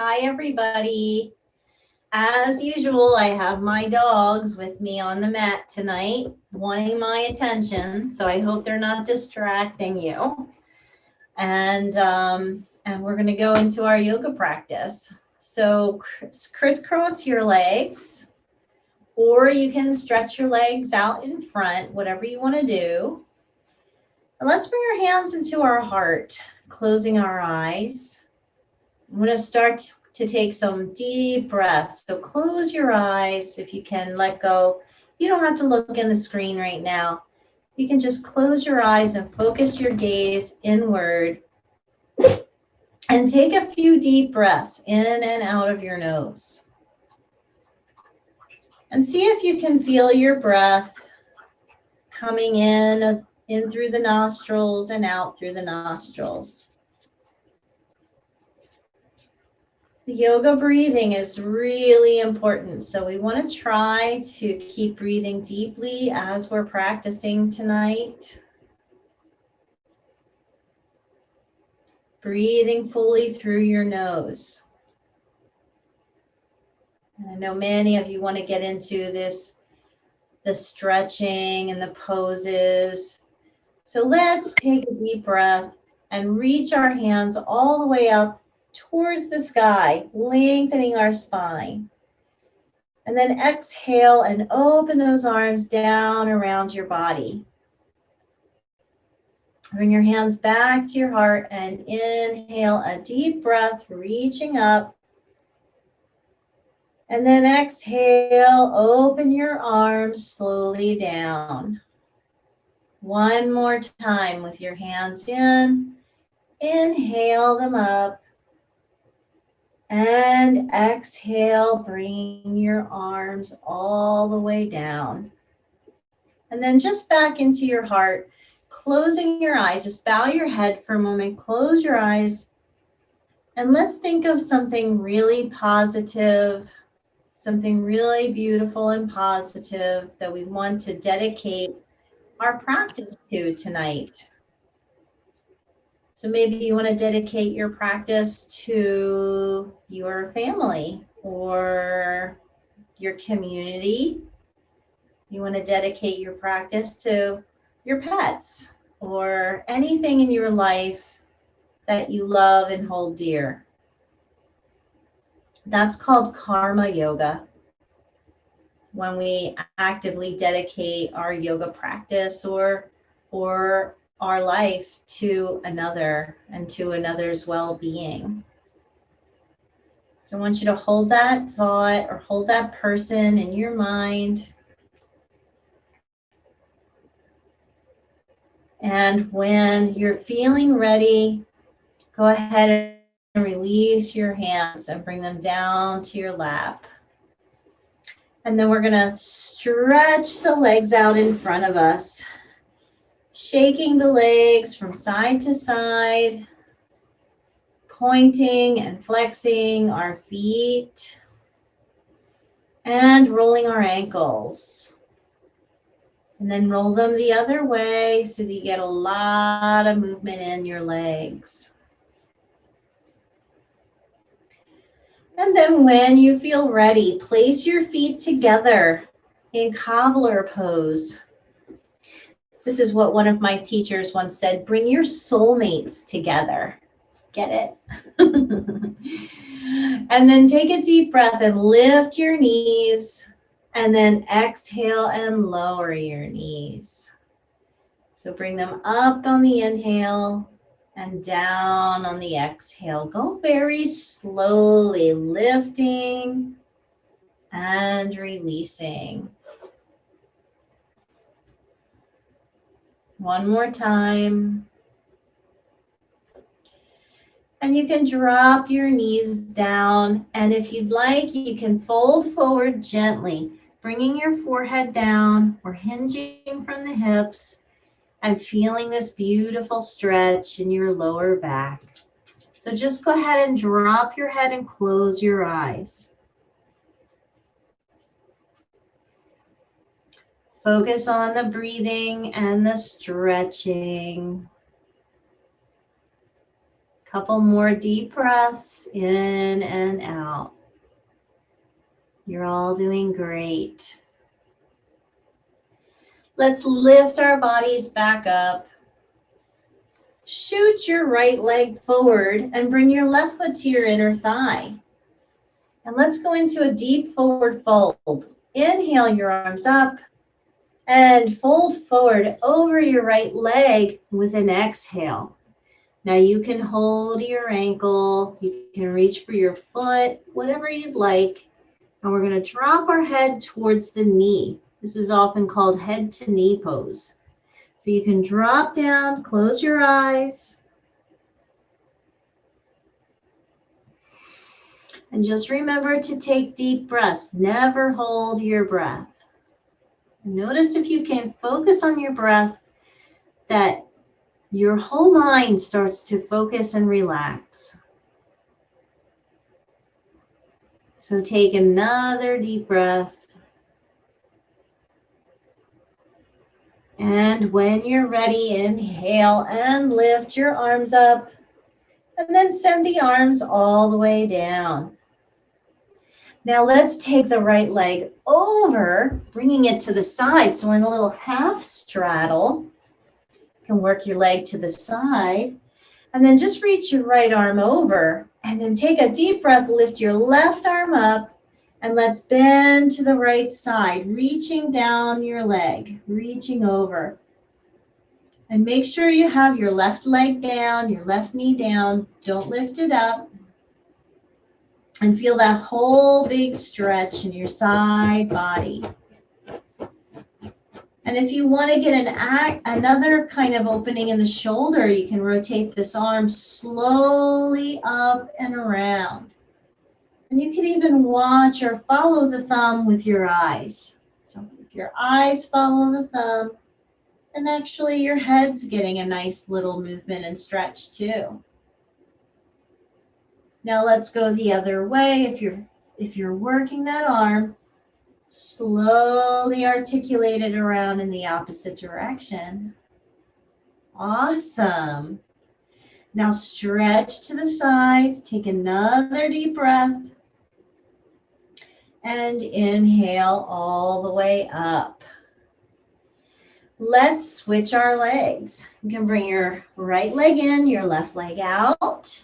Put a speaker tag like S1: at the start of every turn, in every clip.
S1: Hi, everybody. As usual, I have my dogs with me on the mat tonight, wanting my attention. So I hope they're not distracting you. And we're going to go into our yoga practice. So crisscross your legs, or you can stretch your legs out in front, whatever you want to do. And let's bring our hands into our heart, closing our eyes. I'm going to start to take some deep breaths. So close your eyes if you can, let go. You don't have to look in the screen right now. You can just close your eyes and focus your gaze inward. And take a few deep breaths in and out of your nose. And see if you can feel your breath coming in through the nostrils and out through the nostrils. The yoga breathing is really important. So we want to try to keep breathing deeply as we're practicing tonight. Breathing fully through your nose. And I know many of you want to get into the stretching and the poses. So let's take a deep breath and reach our hands all the way up towards the sky, lengthening our spine. And then exhale and open those arms down around your body. Bring your hands back to your heart and inhale a deep breath, reaching up. And then exhale, open your arms slowly down. One more time with your hands in. Inhale them up. And exhale, bring your arms all the way down. And then just back into your heart, closing your eyes. Just bow your head for a moment, close your eyes. And let's think of something really positive, something really beautiful and positive that we want to dedicate our practice to tonight. So maybe you want to dedicate your practice to your family or your community. You want to dedicate your practice to your pets or anything in your life that you love and hold dear. That's called karma yoga. When we actively dedicate our yoga practice or our life to another and to another's well-being. So I want you to hold that thought or hold that person in your mind. And when you're feeling ready, go ahead and release your hands and bring them down to your lap. And then we're going to stretch the legs out in front of us, shaking the legs from side to side, pointing and flexing our feet, and rolling our ankles. And then roll them the other way so that you get a lot of movement in your legs. And then when you feel ready, place your feet together in cobbler pose. This is what one of my teachers once said, bring your soulmates together. Get it? And then take a deep breath and lift your knees. And then exhale and lower your knees. So bring them up on the inhale and down on the exhale. Go very slowly, lifting and releasing. One more time. And you can drop your knees down. And if you'd like, you can fold forward gently, bringing your forehead down or hinging from the hips and feeling this beautiful stretch in your lower back. So just go ahead and drop your head and close your eyes. Focus on the breathing and the stretching. Couple more deep breaths in and out. You're all doing great. Let's lift our bodies back up. Shoot your right leg forward and bring your left foot to your inner thigh. And let's go into a deep forward fold. Inhale your arms up and fold forward over your right leg with an exhale. Now you can hold your ankle, you can reach for your foot, whatever you'd like. And we're going to drop our head towards the knee. This is often called head to knee pose. So you can drop down, close your eyes. And just remember to take deep breaths. Never hold your breath. Notice if you can focus on your breath, that your whole mind starts to focus and relax. So take another deep breath. And when you're ready, inhale and lift your arms up. And then send the arms all the way down. Now let's take the right leg over, bringing it to the side. So in a little half straddle, you can work your leg to the side. And then just reach your right arm over. And then take a deep breath, lift your left arm up. And let's bend to the right side, reaching down your leg, reaching over. And make sure you have your left leg down, your left knee down. Don't lift it up. And feel that whole big stretch in your side body. And if you want to get another kind of opening in the shoulder, you can rotate this arm slowly up and around. And you can even watch or follow the thumb with your eyes. So if your eyes follow the thumb, then actually your head's getting a nice little movement and stretch too. Now let's go the other way. If you're working that arm, slowly articulate it around in the opposite direction. Awesome. Now stretch to the side. Take another deep breath. And inhale all the way up. Let's switch our legs. You can bring your right leg in, your left leg out.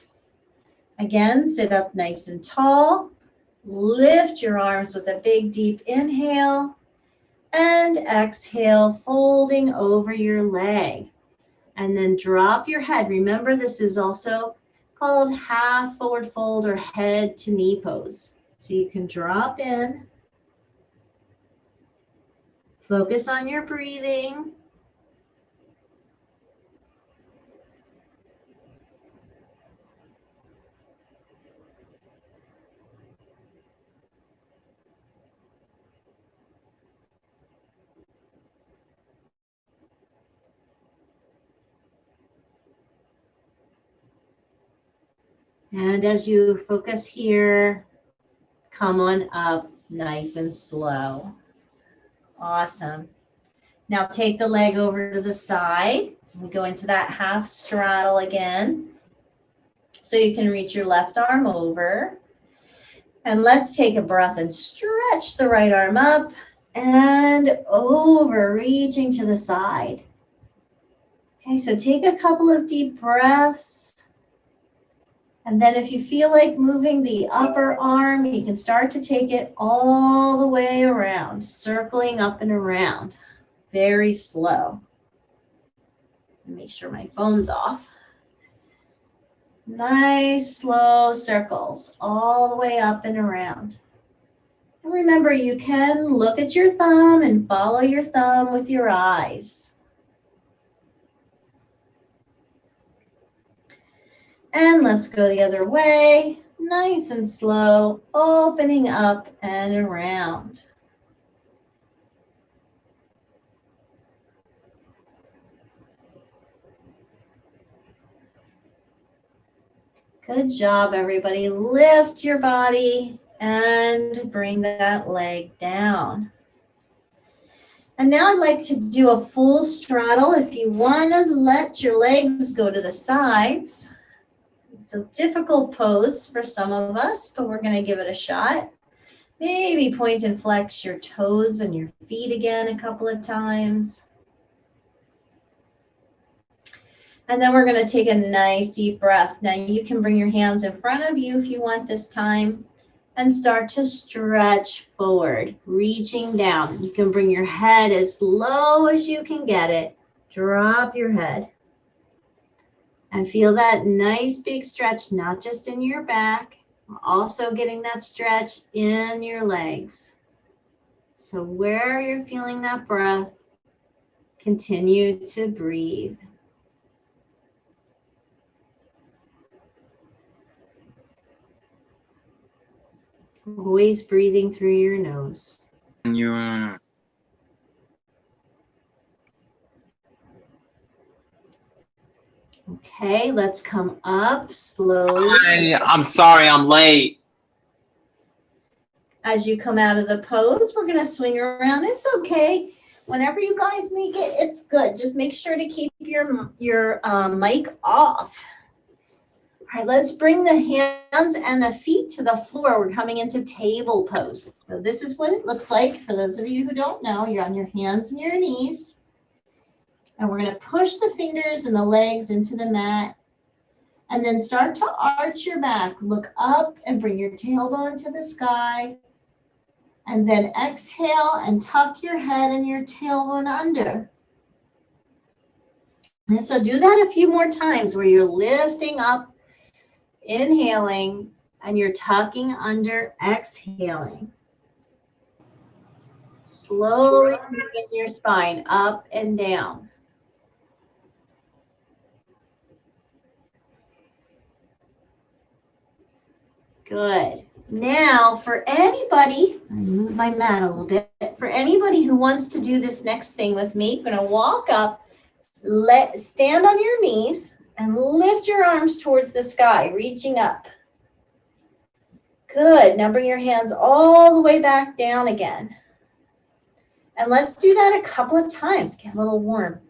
S1: Again, sit up nice and tall. Lift your arms with a big deep inhale. And exhale, folding over your leg. And then drop your head. Remember, this is also called half forward fold or head to knee pose. So you can drop in. Focus on your breathing. And as you focus here, come on up nice and slow. Awesome. Now take the leg over to the side. We go into that half straddle again. So you can reach your left arm over. And let's take a breath and stretch the right arm up and over, reaching to the side. Okay, so take a couple of deep breaths. And then if you feel like moving the upper arm, you can start to take it all the way around, circling up and around. Very slow. Make sure my phone's off. Nice slow circles all the way up and around. And remember, you can look at your thumb and follow your thumb with your eyes. And let's go the other way, nice and slow, opening up and around. Good job, everybody. Lift your body and bring that leg down. And now I'd like to do a full straddle. If you want to let your legs go to the sides, It's a difficult pose for some of us, but we're going to give it a shot. Maybe point and flex your toes and your feet again a couple of times. And then we're going to take a nice deep breath. Now you can bring your hands in front of you if you want this time and start to stretch forward, reaching down. You can bring your head as low as you can get it. Drop your head. And feel that nice big stretch, not just in your back, also getting that stretch in your legs. So where you're feeling that breath, continue to breathe. Always breathing through your nose. Okay, let's come up slowly.
S2: I'm sorry, I'm late.
S1: As you come out of the pose, we're going to swing around. It's okay. Whenever you guys make it, it's good. Just make sure to keep your mic off. All right, let's bring the hands and the feet to the floor. We're coming into table pose. So this is what it looks like. For those of you who don't know, you're on your hands and your knees. And we're going to push the fingers and the legs into the mat. And then start to arch your back. Look up and bring your tailbone to the sky. And then exhale and tuck your head and your tailbone under. And so do that a few more times where you're lifting up, inhaling, and you're tucking under, exhaling. Slowly moving your spine up and down. Good. Now, for anybody, I move my mat a little bit. For anybody who wants to do this next thing with me, we're going to walk up, stand on your knees, and lift your arms towards the sky, reaching up. Good. Now bring your hands all the way back down again. And let's do that a couple of times. Get a little warm.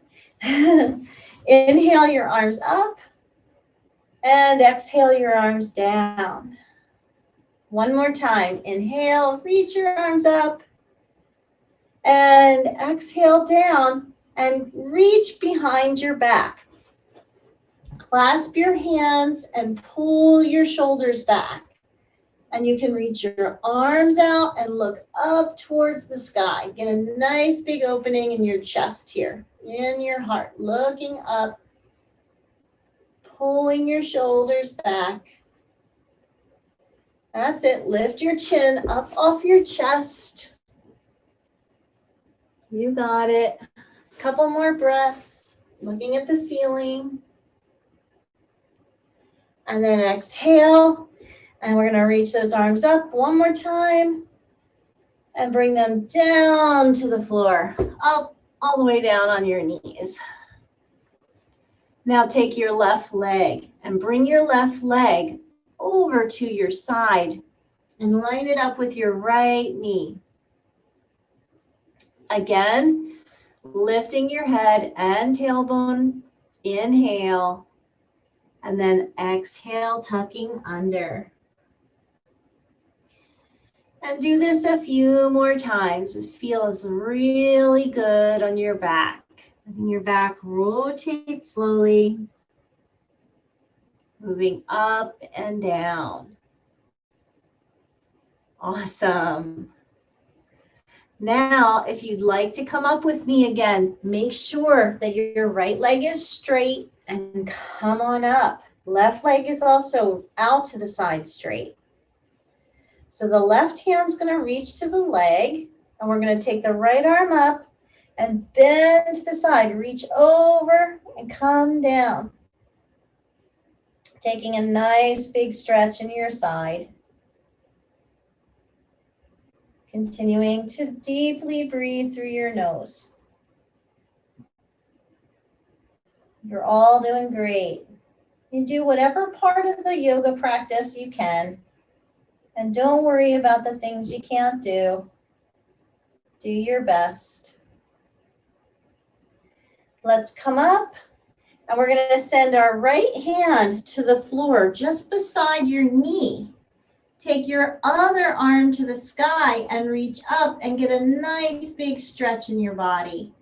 S1: Inhale your arms up, and exhale your arms down. One more time. Inhale, reach your arms up, and exhale down, and reach behind your back. Clasp your hands and pull your shoulders back. And you can reach your arms out and look up towards the sky. Get a nice big opening in your chest here, in your heart, looking up, pulling your shoulders back. That's it. Lift your chin up off your chest. You got it. Couple more breaths, looking at the ceiling. And then exhale. And we're going to reach those arms up one more time and bring them down to the floor, up all the way down on your knees. Now take your left leg and bring your left leg over to your side and line it up with your right knee. Again, lifting your head and tailbone, inhale, and then exhale, tucking under. And do this a few more times. It feels really good on your back. Letting your back rotate slowly, moving up and down. Awesome. Now, if you'd like to come up with me again, make sure that your right leg is straight and come on up. Left leg is also out to the side straight. So the left hand's going to reach to the leg, and we're going to take the right arm up and bend to the side. Reach over and come down. Taking a nice big stretch in your side. Continuing to deeply breathe through your nose. You're all doing great. You do whatever part of the yoga practice you can. And don't worry about the things you can't do. Do your best. Let's come up And we're going to send our right hand to the floor just beside your knee. Take your other arm to the sky and reach up and get a nice big stretch in your body.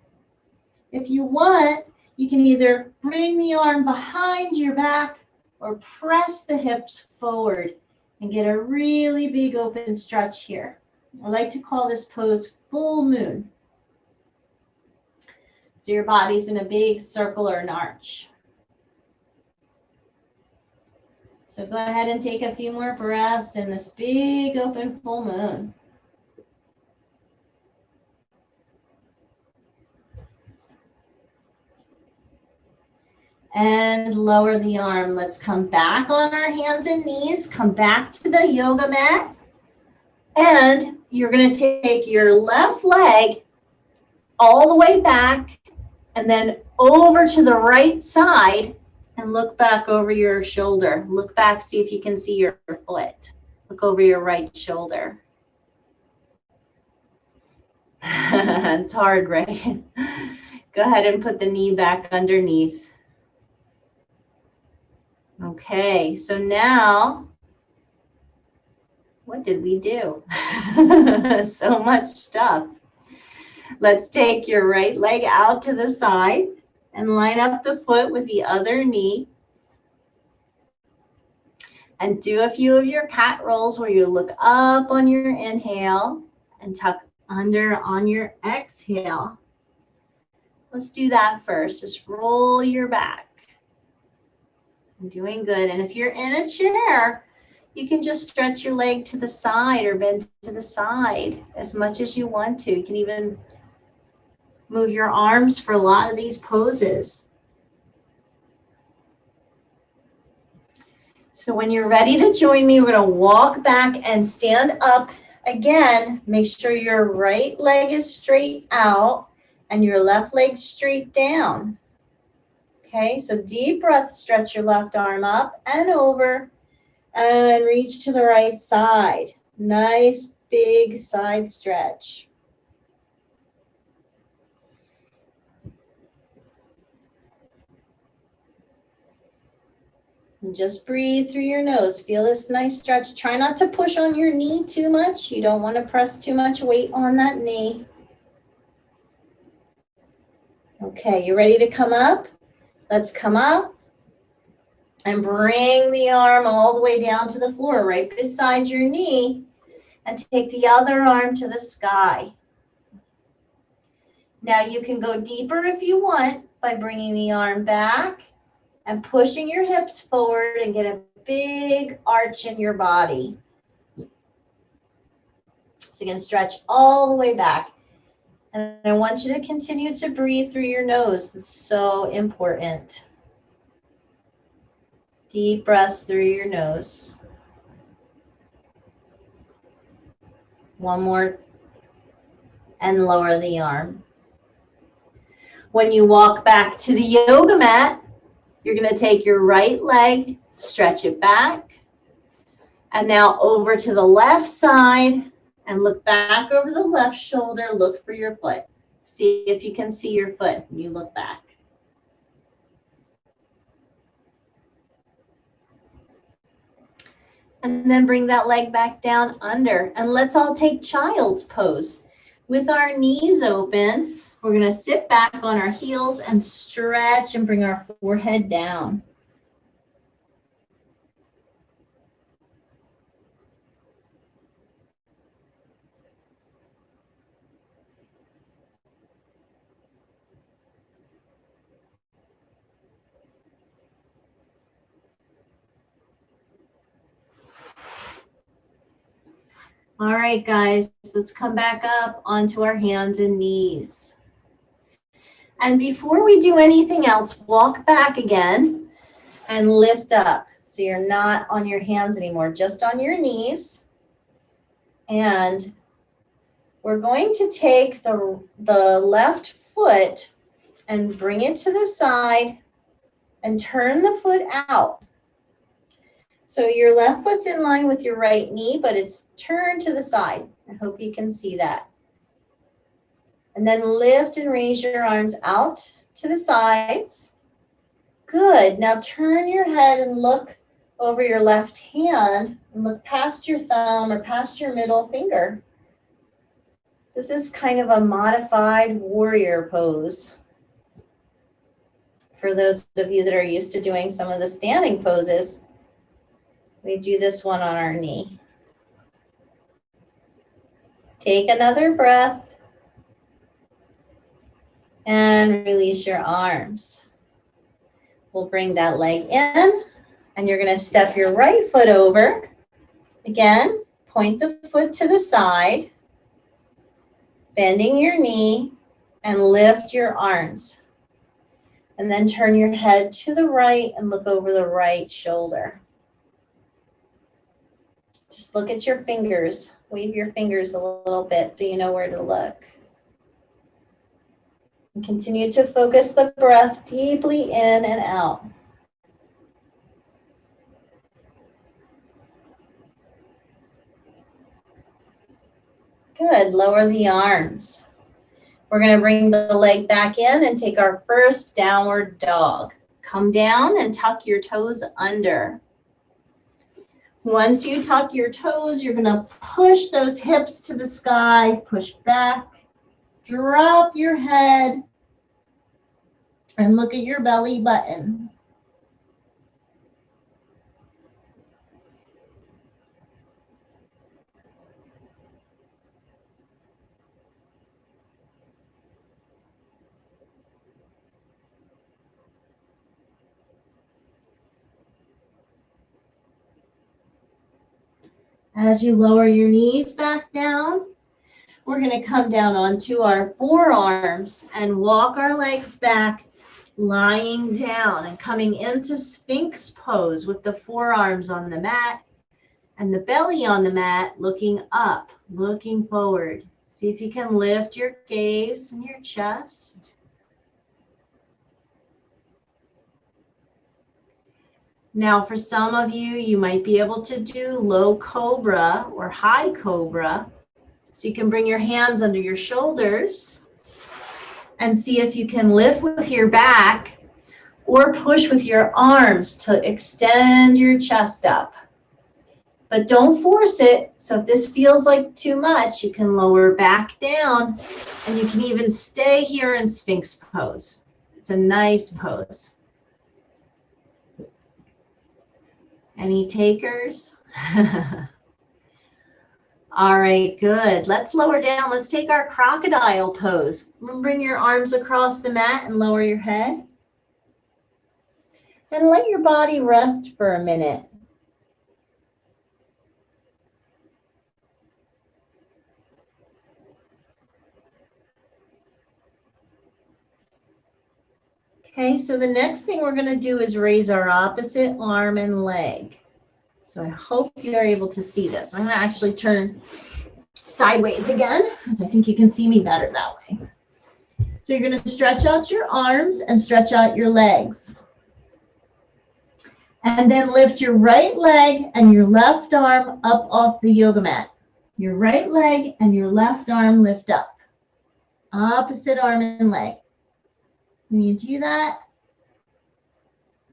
S1: If you want, you can either bring the arm behind your back or press the hips forward and get a really big open stretch here. I like to call this pose full moon. So your body's in a big circle or an arch. So go ahead and take a few more breaths in this big open full moon. And lower the arm. Let's come back on our hands and knees. Come back to the yoga mat. And you're going to take your left leg all the way back and then over to the right side and look back over your shoulder. Look back, see if you can see your foot. Look over your right shoulder. It's hard, right? Go ahead and put the knee back underneath. Okay, so now, what did we do? So much stuff. Let's take your right leg out to the side and line up the foot with the other knee. And do a few of your cat rolls where you look up on your inhale and tuck under on your exhale. Let's do that first. Just roll your back. Doing good. And if you're in a chair, you can just stretch your leg to the side or bend to the side as much as you want to. You can even move your arms for a lot of these poses. So when you're ready to join me, we're going to walk back and stand up again. Make sure your right leg is straight out and your left leg straight down. Okay, so deep breath, stretch your left arm up and over and reach to the right side. Nice big side stretch. And just breathe through your nose. Feel this nice stretch. Try not to push on your knee too much. You don't want to press too much weight on that knee. Okay, you ready to come up? Let's come up and bring the arm all the way down to the floor, right beside your knee, and take the other arm to the sky. Now you can go deeper if you want by bringing the arm back and pushing your hips forward and get a big arch in your body. So you can stretch all the way back. And I want you to continue to breathe through your nose. This is so important. Deep breaths through your nose. One more. And lower the arm. When you walk back to the yoga mat, you're going to take your right leg, stretch it back. And now over to the left side. And look back over the left shoulder, look for your foot. See if you can see your foot when you look back. And then bring that leg back down under. And let's all take child's pose. With our knees open, we're going to sit back on our heels and stretch and bring our forehead down. All right, guys, let's come back up onto our hands and knees. And before we do anything else, walk back again and lift up. So you're not on your hands anymore, just on your knees. And we're going to take the left foot and bring it to the side and turn the foot out. So your left foot's in line with your right knee, but it's turned to the side. I hope you can see that. And then lift and raise your arms out to the sides. Good. Now turn your head and look over your left hand and look past your thumb or past your middle finger. This is kind of a modified warrior pose. For those of you that are used to doing some of the standing poses, we do this one on our knee. Take another breath and release your arms. We'll bring that leg in and you're going to step your right foot over. Again, point the foot to the side, bending your knee and lift your arms. And then turn your head to the right and look over the right shoulder. Just look at your fingers. Wave your fingers a little bit so you know where to look. And continue to focus the breath deeply in and out. Good. Lower the arms. We're going to bring the leg back in and take our first downward dog. Come down and tuck your toes under. Once you tuck your toes, you're going to push those hips to the sky, push back, drop your head, and look at your belly button. As you lower your knees back down, we're going to come down onto our forearms and walk our legs back, lying down and coming into Sphinx pose with the forearms on the mat and the belly on the mat, looking up, looking forward. See if you can lift your gaze and your chest. Now, for some of you, you might be able to do low cobra or high cobra. So you can bring your hands under your shoulders and see if you can lift with your back or push with your arms to extend your chest up. But don't force it. So if this feels like too much, you can lower back down and you can even stay here in Sphinx pose. It's a nice pose. Any takers? All right, good. Let's lower down. Let's take our crocodile pose. Bring your arms across the mat and lower your head. And let your body rest for a minute. Okay, so the next thing we're going to do is raise our opposite arm and leg. So I hope you're able to see this. I'm going to actually turn sideways again, because I think you can see me better that way. So you're going to stretch out your arms and stretch out your legs. And then lift your right leg and your left arm up off the yoga mat. Your right leg and your left arm lift up. Opposite arm and leg. When you do that,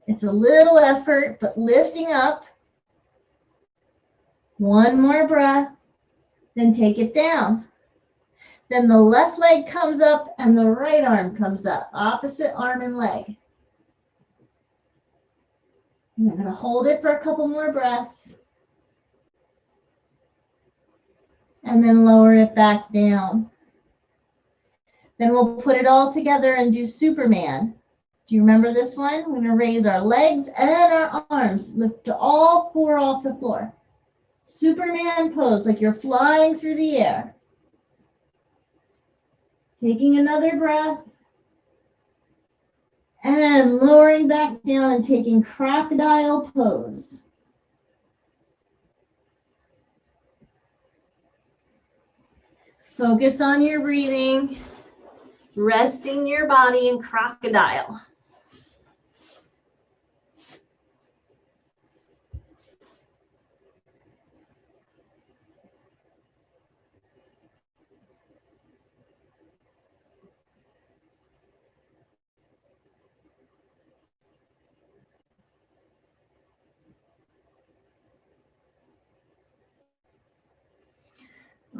S1: it's a little effort, but lifting up. One more breath, then take it down. Then the left leg comes up and the right arm comes up. Opposite arm and leg. And I'm going to hold it for a couple more breaths. And then lower it back down. Then we'll put it all together and do Superman. Do you remember this one? We're going to raise our legs and our arms. Lift all four off the floor. Superman pose, like you're flying through the air. Taking another breath. And lowering back down and taking crocodile pose. Focus on your breathing. Resting your body in crocodile.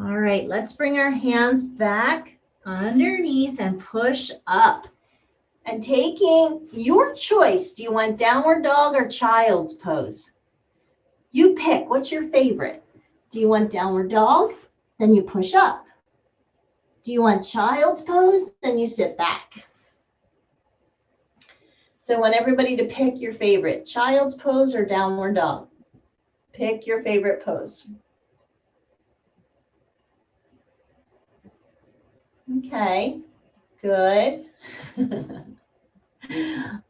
S1: All right, let's bring our hands back underneath and push up. And taking your choice, do you want downward dog or child's pose? You pick, what's your favorite? Do you want downward dog? Then you push up. Do you want child's pose? Then you sit back. So I want everybody to pick your favorite, child's pose or downward dog. Pick your favorite pose. Okay, good.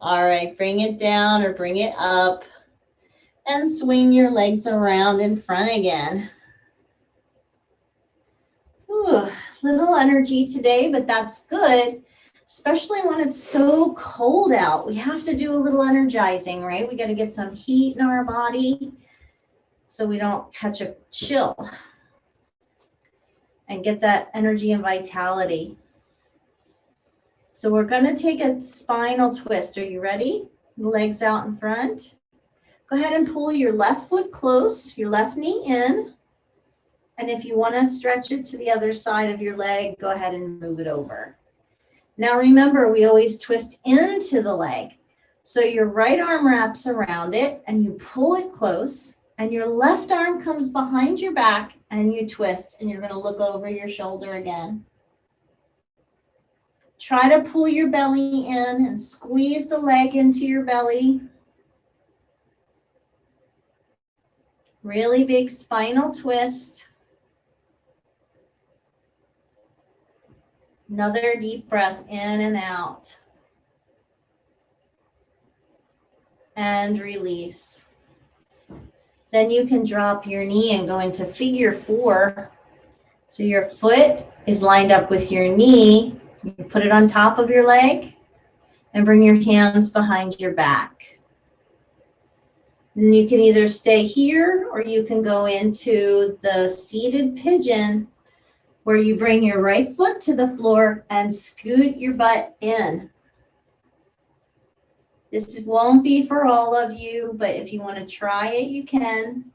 S1: All right, bring it down or bring it up and swing your legs around in front again. Ooh, little energy today, but that's good, especially when it's so cold out. We have to do a little energizing, right? We got to get some heat in our body so we don't catch a chill and get that energy and vitality. So we're going to take a spinal twist. Are you ready? Legs out in front. Go ahead and pull your left foot close, your left knee in. And if you want to stretch it to the other side of your leg, go ahead and move it over. Now remember, we always twist into the leg. So your right arm wraps around it and you pull it close, and your left arm comes behind your back and you twist, and you're going to look over your shoulder again. Try to pull your belly in and squeeze the leg into your belly. Really big spinal twist. Another deep breath in and out. And release. Then you can drop your knee and go into figure 4. So your foot is lined up with your knee. You put it on top of your leg and bring your hands behind your back. And you can either stay here or you can go into the seated pigeon, where you bring your right foot to the floor and scoot your butt in. This won't be for all of you, but if you want to try it, you can.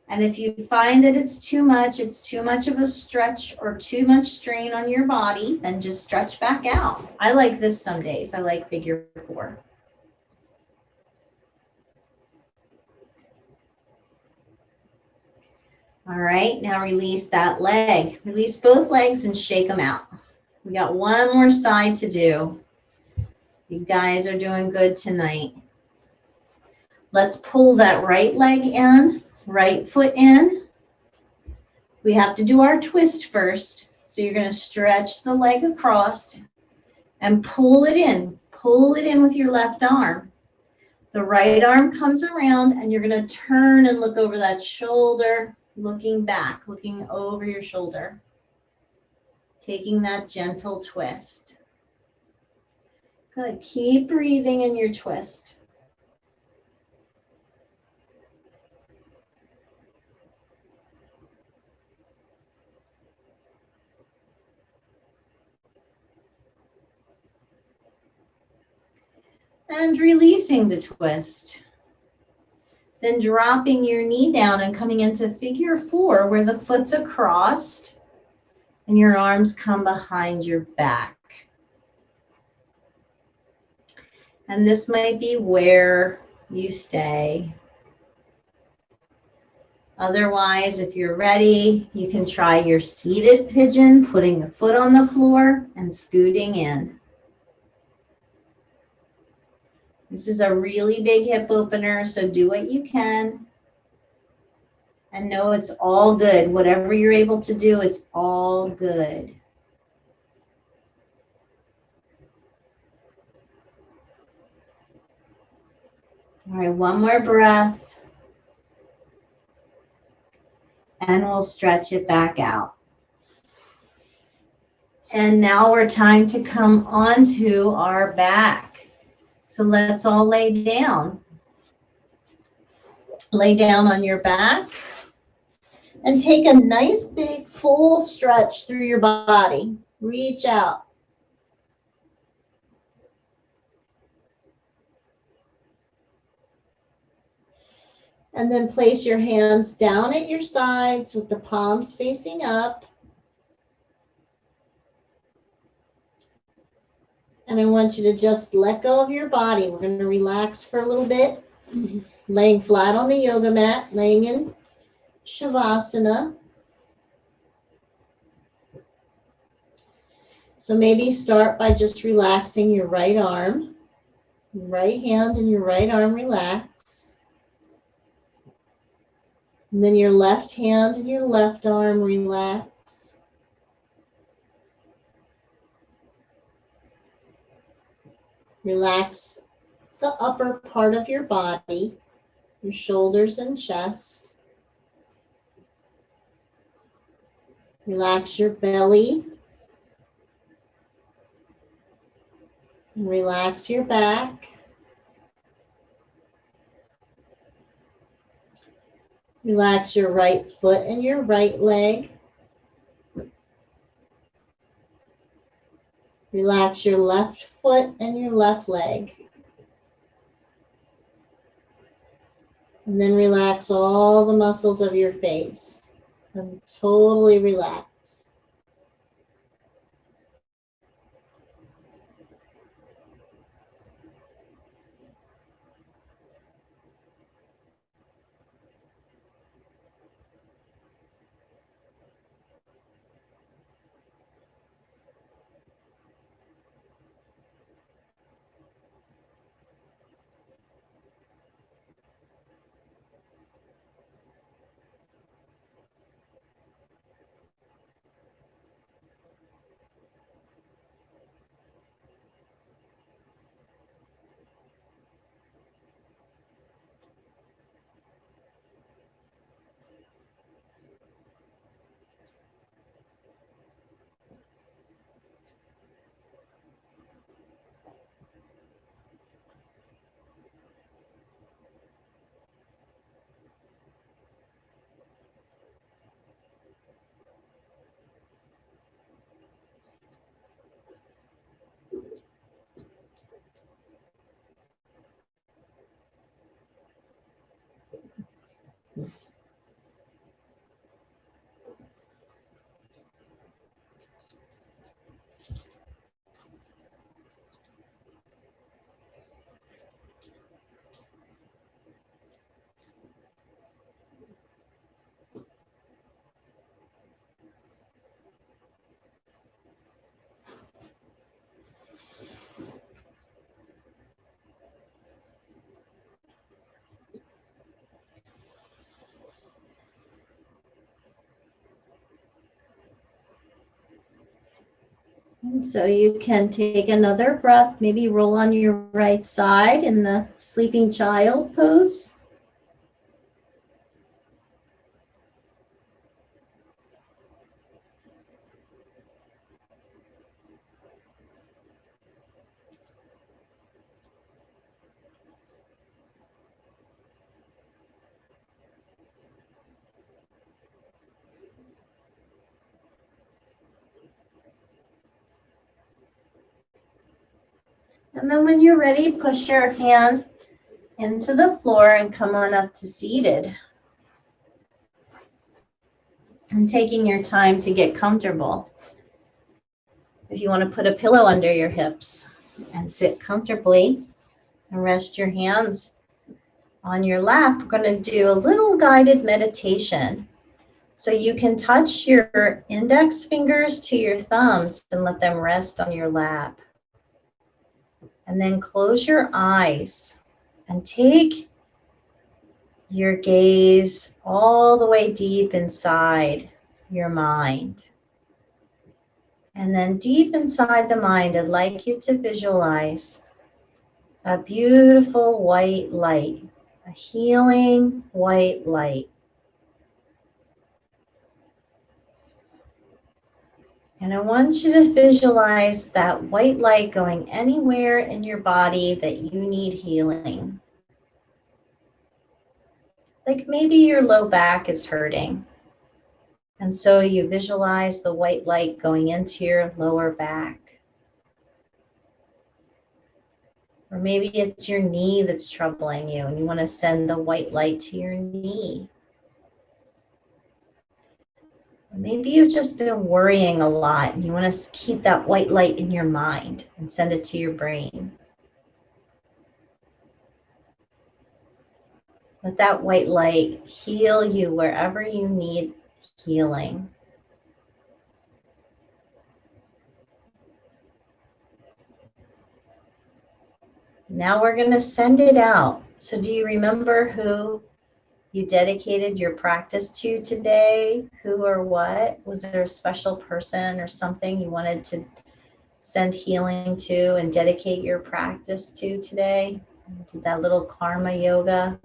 S1: And if you find that it's too much of a stretch or too much strain on your body, then just stretch back out. I like this some days. I like figure 4. All right, now release that leg. Release both legs and shake them out. We got one more side to do. You guys are doing good tonight. Let's pull that right leg in, right foot in. We have to do our twist first. So you're going to stretch the leg across and pull it in. Pull it in with your left arm. The right arm comes around and you're going to turn and look over that shoulder, looking back, looking over your shoulder. Taking that gentle twist. Good. Keep breathing in your twist. And releasing the twist. Then dropping your knee down and coming into figure 4, where the foot's across and your arms come behind your back. And this might be where you stay. Otherwise, if you're ready, you can try your seated pigeon, putting the foot on the floor and scooting in. This is a really big hip opener, so do what you can. And know it's all good. Whatever you're able to do, it's all good. All right, one more breath. And we'll stretch it back out. And now we're time to come onto our back. So let's all lay down. Lay down on your back and take a nice big full stretch through your body. Reach out. And then place your hands down at your sides with the palms facing up. And I want you to just let go of your body. We're going to relax for a little bit. Laying flat on the yoga mat, laying in Shavasana. So maybe start by just relaxing your right arm. Your right hand and your right arm relax. And then your left hand and your left arm relax. Relax the upper part of your body, your shoulders and chest. Relax your belly. And relax your back. Relax your right foot and your right leg. Relax your left foot and your left leg. And then relax all the muscles of your face. And totally relax. And so you can take another breath, maybe roll on your right side in the sleeping child pose. And then when you're ready, push your hand into the floor and come on up to seated. And taking your time to get comfortable. If you want to put a pillow under your hips and sit comfortably and rest your hands on your lap, we're going to do a little guided meditation. So you can touch your index fingers to your thumbs and let them rest on your lap. And then close your eyes and take your gaze all the way deep inside your mind. And then deep inside the mind, I'd like you to visualize a beautiful white light, a healing white light. And I want you to visualize that white light going anywhere in your body that you need healing. Like maybe your low back is hurting. And so you visualize the white light going into your lower back. Or maybe it's your knee that's troubling you and you want to send the white light to your knee. Or maybe you've just been worrying a lot and you want to keep that white light in your mind and send it to your brain. Let that white light heal you wherever you need healing. Now we're going to send it out. So do you remember who you dedicated your practice to today? Who or what? Was there a special person or something you wanted to send healing to and dedicate your practice to today? Did that little karma yoga.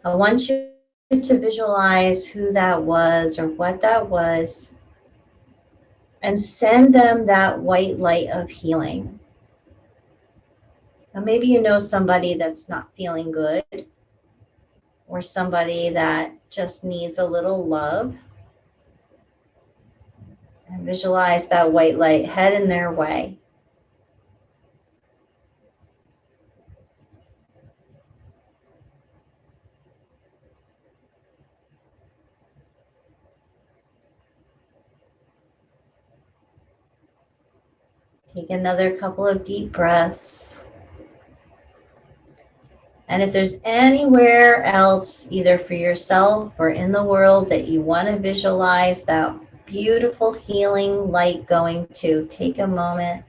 S1: I want you to visualize who that was or what that was and send them that white light of healing. Now maybe you know somebody that's not feeling good or somebody that just needs a little love. And visualize that white light heading their way. Take another couple of deep breaths. And if there's anywhere else, either for yourself or in the world, that you want to visualize that beautiful healing light going to, take a moment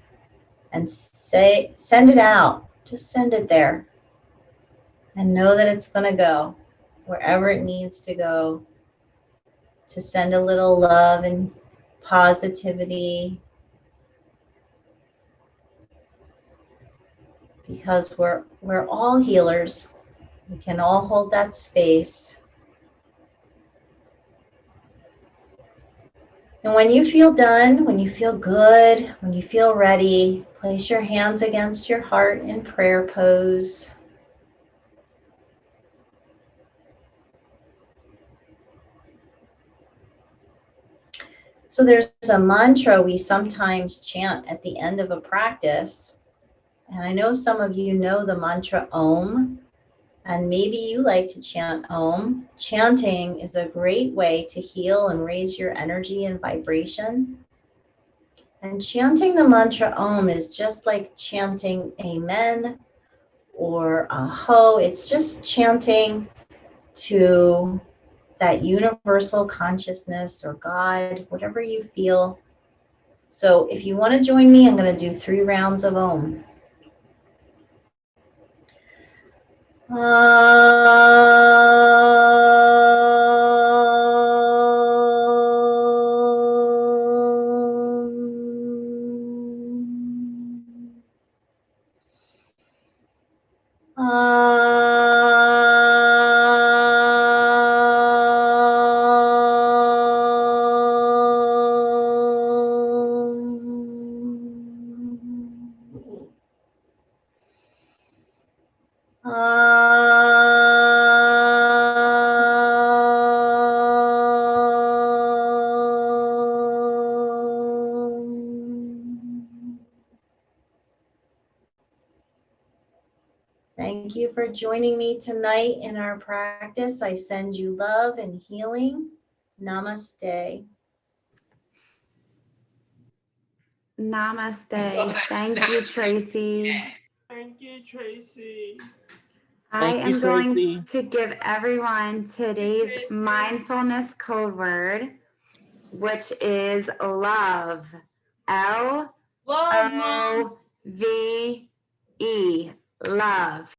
S1: and send it out. Just send it there. And know that it's going to go wherever it needs to go, to send a little love and positivity. Because we're all healers. We can all hold that space. And when you feel done, when you feel good, when you feel ready, place your hands against your heart in prayer pose. So there's a mantra we sometimes chant at the end of a practice. And I know some of you know the mantra Om, and maybe you like to chant Om. Chanting is a great way to heal and raise your energy and vibration. And chanting the mantra Om is just like chanting Amen or Aho. It's just chanting to that universal consciousness or God, whatever you feel. So if you want to join me, I'm going to do 3 rounds of Om. Thank you for joining me tonight in our practice. I send you love and healing. Namaste.
S2: Namaste. Thank you, Tracey.
S3: Thank you, Tracey.
S2: I am going to give everyone today's mindfulness code word, which is love. L-O-V-E. Love.